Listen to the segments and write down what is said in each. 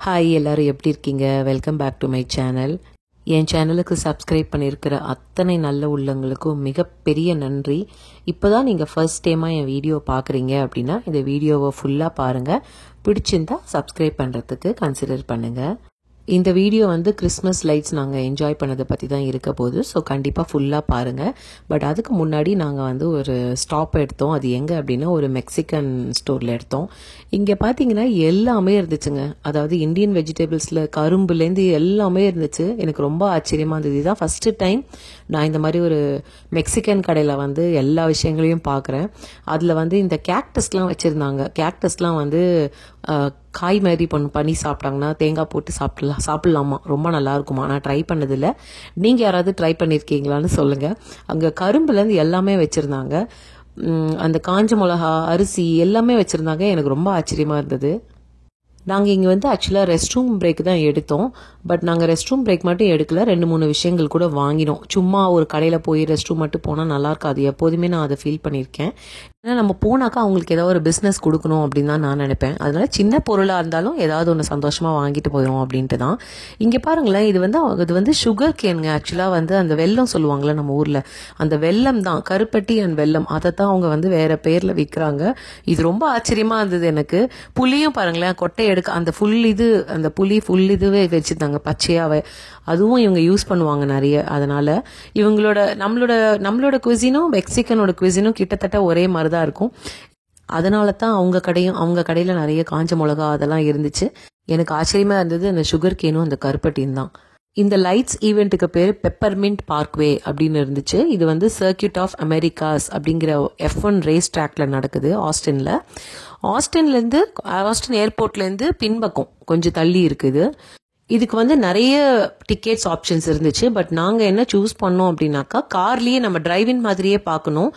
Hi, எல்லாரும் எப்படி இருக்கீங்க? Welcome back to my channel. என் சேனலுக்கு சப்ஸ்கிரைப் பண்ணியிருக்கிற அத்தனை நல்ல உள்ளங்களுக்கும் மிகப்பெரிய நன்றி. இப்போ தான் நீங்கள் ஃபர்ஸ்ட் டைமாக என் வீடியோ பார்க்குறீங்க அப்படின்னா இந்த வீடியோவை ஃபுல்லாக பாருங்கள். பிடிச்சிருந்தா சப்ஸ்கிரைப் பண்ணுறதுக்கு கன்சிடர் பண்ணுங்கள். இந்த வீடியோ வந்து கிறிஸ்மஸ் லைட்ஸ் நாங்கள் என்ஜாய் பண்ணதை பற்றி தான் இருக்க போகுது. ஸோ கண்டிப்பாக ஃபுல்லாக பாருங்கள். பட் அதுக்கு முன்னாடி நாங்கள் வந்து ஒரு ஸ்டாப் எடுத்தோம். அது எங்கே அப்படின்னா ஒரு மெக்சிகன் ஸ்டோரில் எடுத்தோம். இங்கே பார்த்தீங்கன்னா எல்லாமே இருந்துச்சுங்க. அதாவது இந்தியன் வெஜிடபிள்ஸில் கரும்புலேருந்து எல்லாமே இருந்துச்சு. எனக்கு ரொம்ப ஆச்சரியமாக இருந்தது. இதுதான் ஃபஸ்ட்டு டைம் நான் இந்த மாதிரி ஒரு மெக்சிகன் கடையில் வந்து எல்லா விஷயங்களையும் பார்க்குறேன். அதில் வந்து இந்த கேக்டஸ்லாம் வச்சுருந்தாங்க. கேக்டஸ்லாம் வந்து காய் மாதிரி பண்ணி சாப்பிட்டாங்கன்னா தேங்காய் போட்டு சாப்பிடலாமா, ரொம்ப நல்லா இருக்குமா. நான் ட்ரை பண்ணதில்லை. நீங்கள் யாராவது ட்ரை பண்ணியிருக்கீங்களான்னு சொல்லுங்கள். அங்கே கரும்புலேருந்து எல்லாமே வச்சுருந்தாங்க. அந்த காஞ்ச மிளகா, அரிசி எல்லாமே வச்சுருந்தாங்க. எனக்கு ரொம்ப ஆச்சரியமாக இருந்தது. நாங்கள் இங்கே வந்து ஆக்சுவலாக ரெஸ்ட் ரூம் பிரேக் தான் எடுத்தோம். பட் நாங்கள் ரெஸ்ட் ரூம் பிரேக் மட்டும் எடுக்கல, 2-3 விஷயங்கள் கூட வாங்கினோம். சும்மா ஒரு கடையில் போய் ரெஸ்ட் ரூம் மட்டும் போனால் நல்லா இருக்காது. எப்போதுமே நான் அதை ஃபீல் பண்ணியிருக்கேன். ஏன்னா நம்ம போனாக்கா அவங்களுக்கு ஏதாவது ஒரு பிஸ்னஸ் கொடுக்கணும் அப்படின்னு தான் நான் நினைப்பேன். அதனால சின்ன பொருளாக இருந்தாலும் ஏதாவது ஒன்று சந்தோஷமாக வாங்கிட்டு போயிடும் அப்படின்ட்டு தான். இங்கே பாருங்களேன், இது வந்து சுகர் கேனுங்க. ஆக்சுவலாக வந்து அந்த வெல்லம் சொல்லுவாங்களே நம்ம ஊரில், அந்த வெல்லம் தான், கருப்பட்டி அண்ட் வெல்லம், அதை தான் அவங்க வந்து வேறு பேரில் விற்கிறாங்க. இது ரொம்ப ஆச்சரியமாக இருந்தது எனக்கு. புளியும் பாருங்களேன், கொட்டை எடுக்க அந்த அந்த புளி ஃபுல் இதுவே வச்சுருந்தாங்க பச்சையாவே. அதுவும் இவங்க யூஸ் பண்ணுவாங்க நிறைய. அதனால நம்மளோட குவிசினும் மெக்சிகனோட குவிசினும் கிட்டத்தட்ட ஒரே மாதிரி தான் இருக்கும். அதனால தான் அவங்க கடையில் நிறைய காஞ்ச மிளகா அதெல்லாம் இருந்துச்சு. எனக்கு ஆச்சரியமா இருந்தது அந்த சுகர் கேனும் அந்த கருப்பட்டியும் தான். இந்த லைட்ஸ் ஈவெண்ட்டுக்கு பேர் பெப்பர்மின்ட் பார்க்வே அப்படின்னு இருந்துச்சு. இது வந்து சர்க்கியூட் ஆஃப் அமெரிக்காஸ் அப்படிங்கிற F1 ரேஸ் ட்ராக்ல நடக்குது ஆஸ்டின் ஏர்போர்ட்லேருந்து பின்பக்கம் கொஞ்சம் தள்ளி இருக்குது. இதுக்கு வந்து நிறைய டிக்கெட்ஸ் ஆப்ஷன்ஸ் இருந்துச்சு. பட் நாங்கள் என்ன சூஸ் பண்ணோம் அப்படின்னாக்கா, கார்லேயே நம்ம டிரைவிங் மாதிரியே பார்க்கணும்.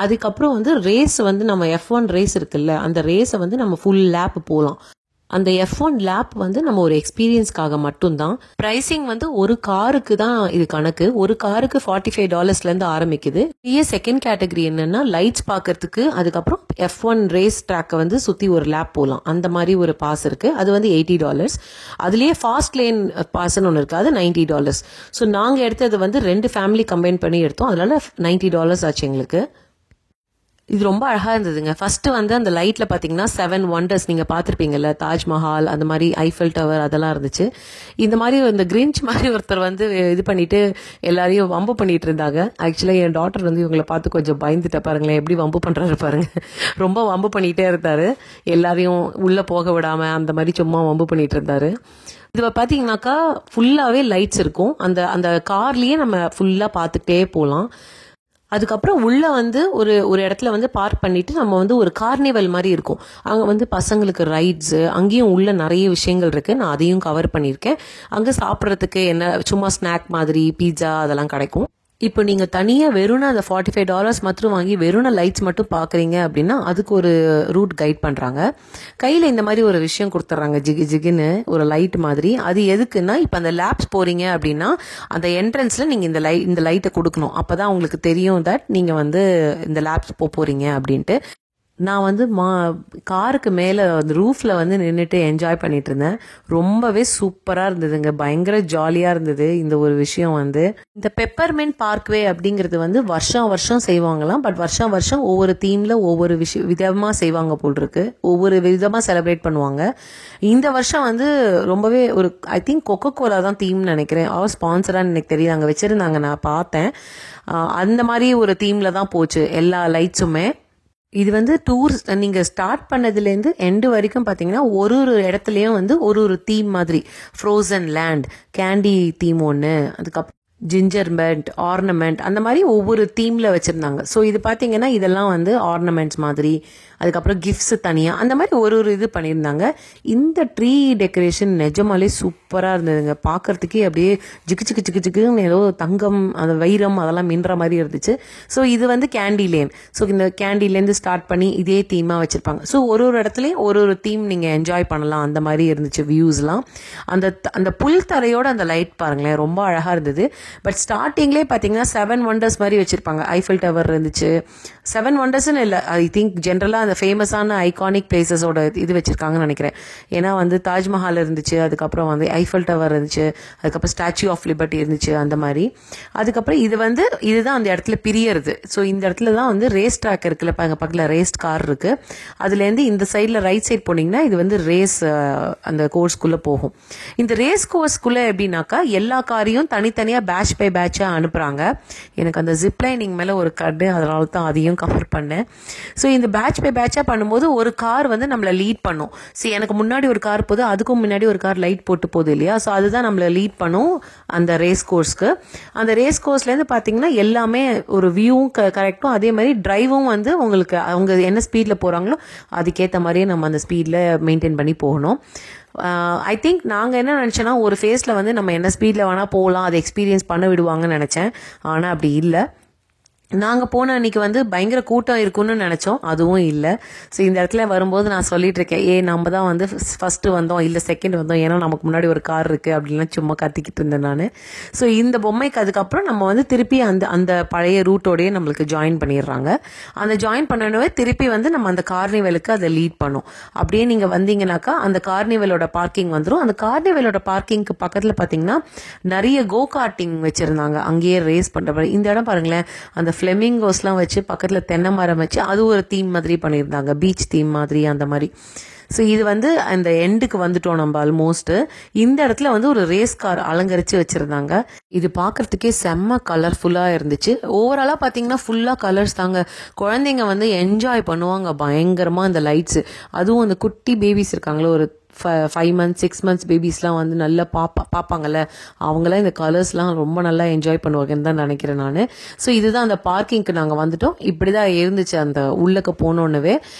அதுக்கப்புறம் வந்து ரேஸ் வந்து நம்ம F1 ரேஸ் இருக்குல்ல, அந்த ரேஸை வந்து நம்ம ஃபுல் லேப் போகலாம். அந்த F1 லேப் வந்து நம்ம ஒரு எக்ஸ்பீரியன்ஸ்க்காக மட்டும்தான். ப்ரைசிங் வந்து ஒரு காருக்கு தான் இது கணக்கு. ஒரு காருக்கு $45 ஆரம்பிக்குது. செகண்ட் கேட்டகரி என்னன்னா லைட்ஸ் பார்க்கறதுக்கு, அதுக்கப்புறம் F1 ரேஸ் ட்ராக்கை வந்து சுற்றி ஒரு லேப் போகலாம். அந்த மாதிரி ஒரு பாஸ் இருக்கு. அது வந்து $80. அதுலேயே ஃபாஸ்ட் லேன் பாஸ்ன்னு ஒன்று இருக்கு, அது $90. ஸோ நாங்கள் எடுத்தது வந்து 2 ஃபேமிலி கம்பைன் பண்ணி எடுத்தோம். அதனால $90 ஆச்சு எங்களுக்கு. இது ரொம்ப அழகா இருந்ததுங்க. ஃபர்ஸ்ட் வந்து அந்த லைட்ல பாத்தீங்கன்னா 7 வண்டர்ஸ் நீங்க பாத்திருப்பீங்கல்ல, தாஜ்மஹால், அந்த மாதிரி ஐஃபெல் டவர் அதெல்லாம் இருந்துச்சு. இந்த மாதிரி இந்த கிரின்ச் மாதிரி ஒருத்தர் வந்து இது பண்ணிட்டு எல்லாரையும் வம்பு பண்ணிட்டு இருந்தாங்க. ஆக்சுவலா என் டாட்டர் வந்து இவங்களை பார்த்து கொஞ்சம் பயந்துட்ட. பாருங்களேன் எப்படி வம்பு பண்றாரு பாருங்க. ரொம்ப வம்பு பண்ணிட்டே இருந்தாரு. எல்லாரையும் உள்ள போக விடாம அந்த மாதிரி சும்மா வம்பு பண்ணிட்டு இருந்தாரு. இது பாத்தீங்கன்னாக்கா ஃபுல்லாவே லைட்ஸ் இருக்கும். அந்த கார்லயே நம்ம ஃபுல்லா பார்த்துட்டே போகலாம். அதுக்கப்புறம் உள்ள வந்து ஒரு இடத்துல வந்து பார்க் பண்ணிட்டு நம்ம வந்து ஒரு கார்னிவல் மாதிரி இருக்கும். அங்க வந்து பசங்களுக்கு ரைட்ஸ், அங்கேயும் உள்ள நிறைய விஷயங்கள் இருக்கு. நான் அதையும் கவர் பண்ணியிருக்கேன். அங்க சாப்பிட்றதுக்கு என்ன சும்மா ஸ்நாக் மாதிரி பீட்சா அதெல்லாம் கிடைக்கும். இப்போ நீங்க தனியா வெறும் அந்த $45 மட்டும் வாங்கி வெறும் லைட்ஸ் மட்டும் பாக்குறீங்க அப்படின்னா அதுக்கு ஒரு ரூட் கைட் பண்றாங்க. கையில இந்த மாதிரி ஒரு விஷயம் கொடுத்துட்றாங்க, ஜிகுன்னு ஒரு லைட் மாதிரி. அது எதுக்குன்னா, இப்ப அந்த லேப்ஸ் போறீங்க அப்படின்னா அந்த என்ட்ரன்ஸ்ல நீங்க இந்த லைட்டை கொடுக்கணும். அப்பதான் உங்களுக்கு தெரியும் தட் நீங்க வந்து இந்த லேப்ஸ் போறீங்க அப்படின்ட்டு. நான் வந்து காருக்கு மேலே அந்த ரூஃபில் வந்து நின்றுட்டு என்ஜாய் பண்ணிட்டு இருந்தேன். ரொம்பவே சூப்பராக இருந்ததுங்க. பயங்கர ஜாலியாக இருந்தது இந்த ஒரு விஷயம் வந்து. இந்த பெப்பர்மின்ட் பார்க்வே அப்படிங்கிறது வந்து வருஷம் செய்வாங்களாம். பட் வருஷம் ஒவ்வொரு தீமில் ஒவ்வொரு விதமாக செய்வாங்க போல் இருக்கு. ஒவ்வொரு விதமாக செலிப்ரேட் பண்ணுவாங்க. இந்த வருஷம் வந்து ரொம்பவே ஐ திங்க் கொக்கோகோலா தான் தீம்னு நினைக்கிறேன். அவர் ஸ்பான்சரான்னு எனக்கு தெரியல, அங்கே வச்சுருந்தாங்க, நான் பார்த்தேன். அந்த மாதிரி ஒரு தீமில் தான் போச்சு எல்லா லைட்ஸுமே. இது வந்து டூர் நீங்க ஸ்டார்ட் பண்ணதுலேருந்து எண்டு வரைக்கும் பாத்தீங்கன்னா ஒரு இடத்துலயும் வந்து ஒரு தீம் மாதிரி, ஃப்ரோசன் லேண்ட், கேண்டி தீம் ஒன்று, அதுக்கப்புறம் ஜிஞ்சர் பெட், ஆர்னமெண்ட், அந்த மாதிரி ஒவ்வொரு தீம்ல வச்சிருந்தாங்க. ஸோ இது பாத்தீங்கன்னா இதெல்லாம் வந்து ஆர்னமெண்ட்ஸ் மாதிரி, அதுக்கப்புறம் கிஃப்ட்ஸ் தனியா, அந்த மாதிரி ஒரு இது பண்ணியிருந்தாங்க. இந்த ட்ரீ டெக்கரேஷன் நிஜமாலே சூப்பரா இருந்ததுங்க. பார்க்கறதுக்கே அப்படியே ஜிக்குன்னு ஏதோ தங்கம், அந்த வைரம் அதெல்லாம் மின்ற மாதிரி இருந்துச்சு. ஸோ இது வந்து கேண்டி லேன். ஸோ இந்த கேண்டிலேருந்து ஸ்டார்ட் பண்ணி இதே தீமா வச்சிருப்பாங்க. ஸோ ஒரு இடத்துலயும் ஒரு தீம் நீங்க என்ஜாய் பண்ணலாம். அந்த மாதிரி இருந்துச்சு வியூஸ்லாம். அந்த புல் தரையோட அந்த லைட் பாருங்களேன், ரொம்ப அழகா இருந்தது. பட் ஸ்டார்டிங்லேயே பார்த்தீங்கன்னா 7 ஒண்டர்ஸ் மாதிரி வச்சுருப்பாங்க. ஐஃபில் டவர் இருந்துச்சு. 7 ஒண்டர்ஸ்ன்னு இல்லை, ஐ திங்க் ஜென்ரலாக அந்த ஃபேமஸான ஐகானிக் பிளேசஸோட இது வச்சுருக்காங்கன்னு நினைக்கிறேன். ஏன்னா வந்து தாஜ்மஹால் இருந்துச்சு, அதுக்கப்புறம் வந்து ஐஃபில் டவர் இருந்துச்சு, அதுக்கப்புறம் ஸ்டாச்சு ஆஃப் லிபர்ட்டி இருந்துச்சு, அந்த மாதிரி. அதுக்கப்புறம் இதுதான் அந்த இடத்துல பிரியறது. ஸோ இந்த இடத்துல தான் வந்து ரேஸ் ட்ராக் இருக்குல்ல, எங்கள் பக்கத்தில் ரேஸ் கார் இருக்குது. அதுலேருந்து இந்த சைடில் ரைட் சைட் போனீங்கன்னா இது வந்து ரேஸ் அந்த கோர்ஸ்குள்ளே போகும். இந்த ரேஸ் கோர்ஸ்குள்ளே எப்படின்னாக்கா எல்லா காரையும் தனித்தனியாக பேட்ச் பை பேட்சாக அனுப்புகிறாங்க. எனக்கு அந்த ஜிப்லைனிங் மேலே ஒரு கட்டு, அதனால தான் அதையும் கவர் பண்ணேன். ஸோ இந்த பேட்ச் பை பேட்சாக பண்ணும்போது ஒரு கார் வந்து நம்மளை லீட் பண்ணும். சரி, எனக்கு முன்னாடி ஒரு கார் போகுது, அதுக்கும் முன்னாடி ஒரு கார் லைட் போட்டு போகுது இல்லையா? ஸோ அதுதான் நம்மளை லீட் பண்ணும் அந்த ரேஸ் கோர்ஸ்க்கு. அந்த ரேஸ் கோர்ஸ்லேருந்து பார்த்தீங்கன்னா எல்லாமே ஒரு வியூவும் கரெக்டும், அதே மாதிரி டிரைவும் வந்து உங்களுக்கு அவங்க என்ன ஸ்பீடில் போகிறாங்களோ அதுக்கேற்ற மாதிரியே நம்ம அந்த ஸ்பீடில் மெயின்டைன் பண்ணி போகணும். ஐ திங்க் நாங்கள் என்ன நினச்சோன்னா ஒரு ஃபேஸில் வந்து நம்ம என்ன ஸ்பீடில் வேணால் போகலாம், அதை எக்ஸ்பீரியன்ஸ் பண்ண விடுவாங்கன்னு நினச்சேன். ஆனால் அப்படி இல்லை. நாங்கள் போன அன்றைக்கி வந்து பயங்கர கூட்டம் இருக்குன்னு நினச்சோம், அதுவும் இல்லை. ஸோ இந்த இடத்துல வரும்போது நான் சொல்லிட்டு இருக்கேன், நம்ம தான் வந்து ஃபஸ்ட்டு வந்தோம், இல்லை செகண்ட் வந்தோம், ஏன்னா நமக்கு முன்னாடி ஒரு கார் இருக்குது அப்படின்லாம் சும்மா கத்திக்கிட்டு இருந்தேன் நான். ஸோ இந்த பொம்மைக்கு அதுக்கப்புறம் நம்ம வந்து திருப்பி அந்த பழைய ரூட்டோடையே நம்மளுக்கு ஜாயின் பண்ணிடுறாங்க. அந்த ஜாயின் பண்ணவே திருப்பி வந்து நம்ம அந்த கார்னிவலுக்கு அதை லீட் பண்ணோம். அப்படியே நீங்கள் வந்தீங்கன்னாக்கா அந்த கார்னிவலோட பார்க்கிங் வந்துடும். அந்த கார்னிவலோட பார்க்கிங்க்கு பக்கத்தில் பார்த்தீங்கன்னா நிறைய கோ கார்ட்டிங் வச்சுருந்தாங்க, அங்கேயே ரேஸ் பண்ணுற. இந்த இடம் பாருங்களேன், அந்த ஃப்ளெமிங்கோஸ்லாம் வச்சு பக்கத்தில் தென்னை மரம் வச்சு அது ஒரு தீம் மாதிரி பண்ணியிருந்தாங்க, பீச் தீம் மாதிரி அந்த மாதிரி. ஸோ இது வந்து அந்த எண்டுக்கு வந்துட்டோம் நம்ம ஆல்மோஸ்ட். இந்த இடத்துல வந்து ஒரு ரேஸ் கார் அலங்கரித்து வச்சுருந்தாங்க. இது பார்க்குறதுக்கே செம்ம கலர்ஃபுல்லாக இருந்துச்சு. ஓவராலாக பார்த்தீங்கன்னா ஃபுல்லாக கலர்ஸ் தாங்க. குழந்தைங்க வந்து என்ஜாய் பண்ணுவாங்க பயங்கரமாக இந்த லைட்ஸு. அதுவும் அந்த குட்டி பேபிஸ் இருக்காங்களே, ஒரு 5 months 6 months பேபிஸ்லாம் வந்து நல்லா பார்ப்பாங்கல்ல, அவங்களாம் இந்த கலர்ஸ்லாம் ரொம்ப நல்லா என்ஜாய் பண்ணுவாங்கன்னு தான் நினைக்கிறேன் நான். ஸோ இதுதான் அந்த பார்க்கிங்க்கு நாங்கள் வந்துட்டோம். இப்படி தான் இருந்துச்சு அந்த உள்ளக்க போனோன்னே.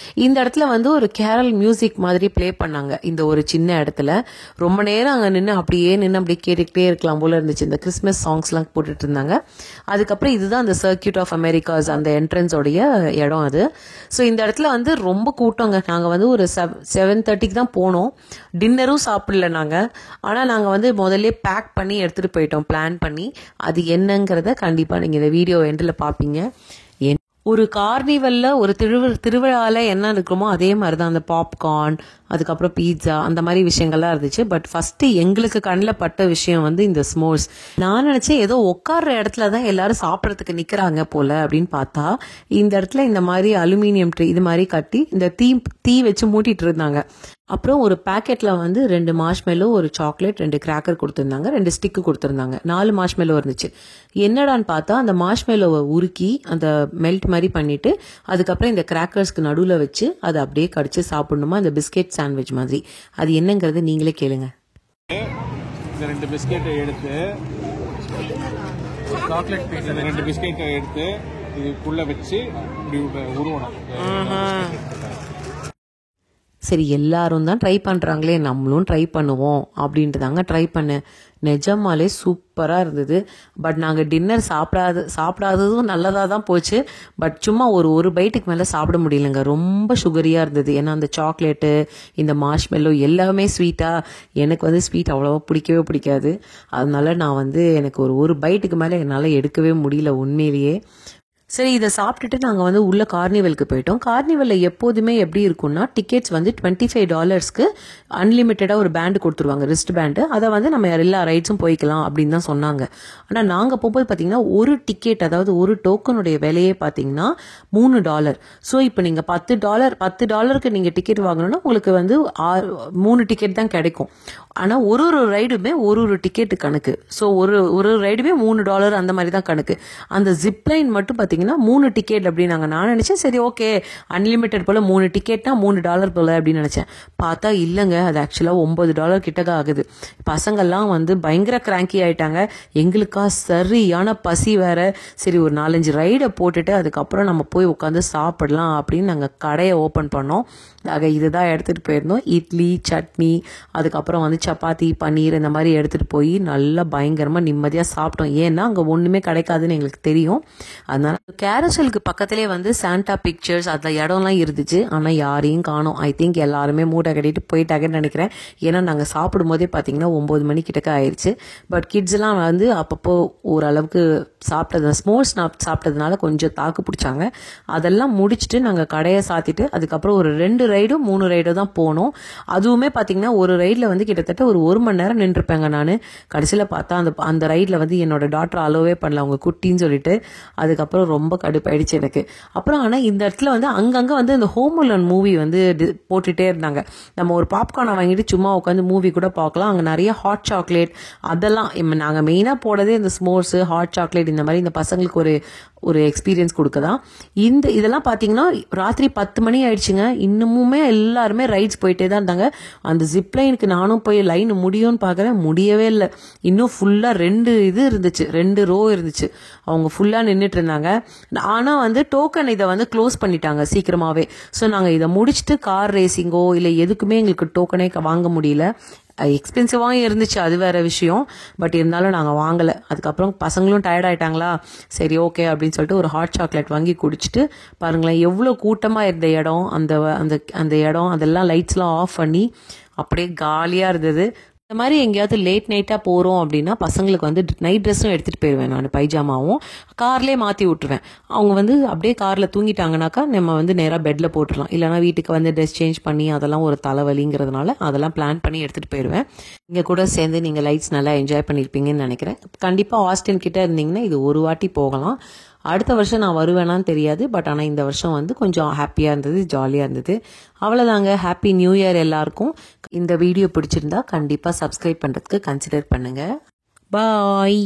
இந்த இடத்துல வந்து ஒரு கேரல் மியூசிக் மாதிரி ப்ளே பண்ணாங்க இந்த ஒரு சின்ன இடத்துல. ரொம்ப நேரம் அங்கே நின்று அப்படியே கேட்டுக்கிட்டே இருக்கலாம் போல இருந்துச்சு. இந்த கிறிஸ்மஸ் சாங்ஸ்லாம் போட்டுட்டு இருந்தாங்க. அதுக்கப்புறம் இதுதான் அந்த சர்க்கியூட் ஆஃப் அமெரிக்காஸ் அந்த என்ட்ரன்ஸோடைய இடம் அது. ஸோ இந்த இடத்துல வந்து ரொம்ப கூட்டங்க. நாங்கள் வந்து ஒரு 7:30க்கு தான் போனோம். டின்னரும் சாப்பிடல நாங்கள். ஆனால் நாங்கள் வந்து முதல்ல பேக் பண்ணி எடுத்துகிட்டு போயிட்டோம், பிளான் பண்ணி. அது என்னங்கிறத கண்டிப்பாக நீங்கள் இந்த வீடியோ எண்டில் பார்ப்பீங்க. ஒரு கார்னிவலில் ஒரு திருவிழாவில் என்ன இருக்குமோ அதே மாதிரி தான் அந்த பாப்கார்ன், அதுக்கப்புறம் பீட்சா, அந்த மாதிரி விஷயங்கள்லாம் இருந்துச்சு. பட் ஃபஸ்ட்டு எங்களுக்கு கண்ணில் பட்ட விஷயம் வந்து இந்த ஸ்மோர்ஸ். நான் நினச்சேன் ஏதோ உட்கார்ற இடத்துல தான் எல்லாரும் சாப்பிட்றதுக்கு நிற்கிறாங்க போல் அப்படின்னு பார்த்தா, இந்த இடத்துல இந்த மாதிரி அலுமினியம் ட்ரே இது மாதிரி கட்டி இந்த தீ வச்சு மூட்டிகிட்டு இருந்தாங்க. அப்புறம் ஒரு பேக்கெட்டில் வந்து 2 மார்ஷ்மெல்லோ, ஒரு சாக்லேட், 2 கிராக்கர் கொடுத்துருந்தாங்க, 2 ஸ்டிக்கு கொடுத்துருந்தாங்க, 4 மார்ஷ்மெல்லோ இருந்துச்சு. என்னடான்னு பார்த்தா அந்த மார்ஷ்மெல்லோவை உருக்கி அந்த மெல்ட் மாதிரி பண்ணிவிட்டு அதுக்கப்புறம் இந்த கிராக்கர்ஸ்க்கு நடுவில் வச்சு அதை அப்படியே கடிச்சு சாப்பிடணுமா, அந்த பிஸ்கெட் சாண்ட்விச் மாதிரி. அது என்னங்கிறது நீங்களே கேளுங்க. இந்த 2 பிஸ்கெட்டை எடுத்து சாக்லேட் பீஸ், இந்த 2 பிஸ்கெட்டை எடுத்து இதுக்குள்ளே வச்சு இப்படி உருவணும். சரி, எல்லாரும் தான் ட்ரை பண்ணுறாங்களே, நம்மளும் ட்ரை பண்ணுவோம் அப்படின்ட்டு தாங்க ட்ரை பண்ணேன். நிஜமாலே சூப்பராக இருந்தது. பட் நாங்கள் டின்னர் சாப்பிடாததும் நல்லதாக தான் போச்சு. பட் சும்மா ஒரு பைட்டுக்கு மேலே சாப்பிட முடியலங்க, ரொம்ப சுகரியாக இருந்தது. ஏன்னா அந்த சாக்லேட்டு, இந்த மார்ஷ்மெல்லோ எல்லாமே ஸ்வீட்டாக, எனக்கு வந்து ஸ்வீட் அவ்வளோவா பிடிக்கவே பிடிக்காது. அதனால நான் வந்து எனக்கு ஒரு பைட்டுக்கு மேலே என்னால் எடுக்கவே முடியல உண்மையிலேயே. சரி, இதை சாப்பிட்டுட்டு நாங்கள் வந்து உள்ள கார்னிவலுக்கு போயிட்டோம். கார்னிவலில் எப்போதுமே எப்படி இருக்கும்னா, டிக்கெட்ஸ் வந்து $25க்கு அன்லிமிட்டடாக ஒரு பேண்டு கொடுத்துருவாங்க, ரிஸ்ட் பேண்டு. அதை வந்து நம்ம எல்லா ரைட்ஸும் போய்க்கலாம் அப்படின்னு தான் சொன்னாங்க. ஆனால் நாங்கள் போகும்போது பார்த்தீங்கன்னா ஒரு டிக்கெட், அதாவது ஒரு டோக்கனுடைய விலையே பார்த்தீங்கன்னா $3. ஸோ இப்போ நீங்கள் $10க்கு நீங்கள் டிக்கெட் வாங்கணும்னா உங்களுக்கு வந்து 3 டிக்கெட் தான் கிடைக்கும். ஆனால் ஒரு ரைடுமே ஒரு டிக்கெட்டு கணக்கு. ஸோ ஒரு ரைடுமே $3 அந்த மாதிரி தான் கணக்கு. அந்த ஜிப்லைன் மட்டும் பார்த்தீங்கன்னா 3 டிக்கெட் அப்படின்னாங்க. நான் நினச்சேன் சரி ஓகே, அன்லிமிட்டட் போல் 3 டிக்கெட்னா $3 போல் அப்படின்னு நினச்சேன். பார்த்தா இல்லைங்க, அது ஆக்சுவலாக $9 கிட்டக்க ஆகுது. பசங்கள்லாம் வந்து பயங்கர கிராங்கி ஆகிட்டாங்க. எங்களுக்கா சரியான பசி வேற. சரி, ஒரு 4-5 ரைடை போட்டுட்டு அதுக்கப்புறம் நம்ம போய் உட்காந்து சாப்பிடலாம் அப்படின்னு நாங்கள் கடையை ஓப்பன் பண்ணோம். நாங்கள் இதுதான் எடுத்துகிட்டு போயிருந்தோம். இட்லி, சட்னி, அதுக்கப்புறம் வந்து சப்பாத்தி, பன்னீர், இந்த மாதிரி எடுத்துகிட்டு போய் நல்லா பயங்கரமாக நிம்மதியாக சாப்பிட்டோம். ஏன்னா அங்கே ஒன்றுமே கிடைக்காதுன்னு எங்களுக்கு தெரியும். அதனால் கேரசலுக்கு பக்கத்திலே வந்து சாண்டா பிக்சர்ஸ் அந்த இடம்லாம் இருந்துச்சு. ஆனால் யாரையும் காணோம். ஐ திங்க் எல்லாருமே மூட்டை கட்டிட்டு போயிட்டாங்கன்னு நினைக்கிறேன். ஏன்னா நாங்கள் சாப்பிடும் போதே பார்த்தீங்கன்னா 9 மணி கிட்டக்க ஆயிடுச்சு. பட் கிட்ஸ் எல்லாம் வந்து அப்பப்போ ஓரளவுக்கு சாப்பிட்டது ஸ்மோர்ஸ் சாப்பிட்டதுனால கொஞ்சம் தாக்கு பிடிச்சாங்க. அதெல்லாம் முடிச்சுட்டு நாங்கள் கடையை சாத்திட்டு அதுக்கப்புறம் ஒரு 2 ரைடோ 3 ரைடோ தான் போனோம். அதுவுமே பார்த்தீங்கன்னா ஒரு ரைடில் வந்து கிட்டத்தட்ட ஒரு 1 மணி நேரம் நின்றுருப்பேங்க நான். கடைசியில் பார்த்தா அந்த ரைடில் வந்து என்னோட டாக்டர் அலோவே பண்ணல, அவங்க குட்டின்னு சொல்லிட்டு. அதுக்கப்புறம் ரொம்ப கடுப்பாயிடுச்சு எனக்கு. அப்புறம் ஆனால் இந்த இடத்துல வந்து அங்கங்கே வந்து இந்த ஹோம் அலோன் மூவி வந்து போட்டுகிட்டே இருந்தாங்க. நம்ம ஒரு பாப்கார்னை வாங்கிட்டு சும்மா உட்காந்து மூவி கூட பார்க்கலாம். அங்கே நிறைய ஹாட் சாக்லேட் அதெல்லாம் நாங்கள் மெயினாக போடுறதே இந்த ஸ்மோர்ஸு ஹாட் சாக்லேட் இந்த மாதிரி இந்த பசங்களுக்கு ஒரு எக்ஸ்பீரியன்ஸ் கொடுக்க தான். இதெல்லாம் பார்த்தீங்கன்னா ராத்திரி 10 மணி ஆயிடுச்சுங்க. இன்னமுமே எல்லாருமே ரைட்ஸ் போயிட்டே தான் இருந்தாங்க. அந்த ஜிப்லைனுக்கு நானும் போய் லைன் முடியும்னு பார்க்குறேன், முடியவே இல்லை. இன்னும் ஃபுல்லாக 2 இது இருந்துச்சு, 2 ரோ இருந்துச்சு. அவங்க ஃபுல்லாக நின்றுட்டு இருந்தாங்க. ஆனால் வந்து டோக்கன் இதை வந்து க்ளோஸ் பண்ணிட்டாங்க சீக்கிரமாகவே. ஸோ நாங்கள் இதை முடிச்சுட்டு கார் ரேசிங்கோ இல்லை எதுக்குமே எங்களுக்கு டோக்கனே வாங்க முடியல. எக்ஸ்பென்சிவாகவும் இருந்துச்சு, அது வேற விஷயம். பட் இருந்தாலும் நாங்கள் வாங்கலை. அதுக்கப்புறம் பசங்களும் டயர்ட் ஆயிட்டாங்களா, சரி ஓகே அப்படின்னு சொல்லிட்டு ஒரு ஹாட் சாக்லேட் வாங்கி குடிச்சிட்டு பாருங்களேன் எவ்வளோ கூட்டமாக இருந்த இடம். அந்த இடம் அதெல்லாம் லைட்ஸ்லாம் ஆஃப் பண்ணி அப்படியே காலியாக இருந்தது. இந்த மாதிரி எங்கேயாவது லேட் நைட்டாக போகிறோம் அப்படின்னா பசங்களுக்கு வந்து நைட் ட்ரெஸ்ஸும் எடுத்துகிட்டு போயிடுவேன் நான், பைஜாமாவும் கார்லேயே மாற்றி விட்டுருவேன். அவங்க வந்து அப்படியே காரில் தூங்கிட்டாங்கனாக்கா நம்ம வந்து நேராக பெட்டில் போட்டுடலாம். இல்லைனா வீட்டுக்கு வந்து ட்ரெஸ் சேஞ்ச் பண்ணி அதெல்லாம் ஒரு தலைவலிங்கிறதுனால அதெல்லாம் பிளான் பண்ணி எடுத்துகிட்டு போயிடுவேன். இங்கே கூட சேர்ந்து நீங்கள் லைட்ஸ் நல்லா என்ஜாய் பண்ணியிருப்பீங்கன்னு நினைக்கிறேன். கண்டிப்பாக ஆஸ்டின் கிட்டே இருந்தீங்கன்னா இது ஒரு வாட்டி போகலாம். அடுத்த வருஷம் நான் வருவேனான்னு தெரியாது. பட் ஆனால் இந்த வருஷம் வந்து கொஞ்சம் ஹாப்பியாக இருந்தது, ஜாலியாக இருந்தது. அவ்வளோதாங்க. ஹாப்பி நியூ இயர் எல்லாருக்கும். இந்த வீடியோ பிடிச்சிருந்தா கண்டிப்பாக சப்ஸ்கிரைப் பண்ணுறதுக்கு கன்சிடர் பண்ணுங்கள். பாய்.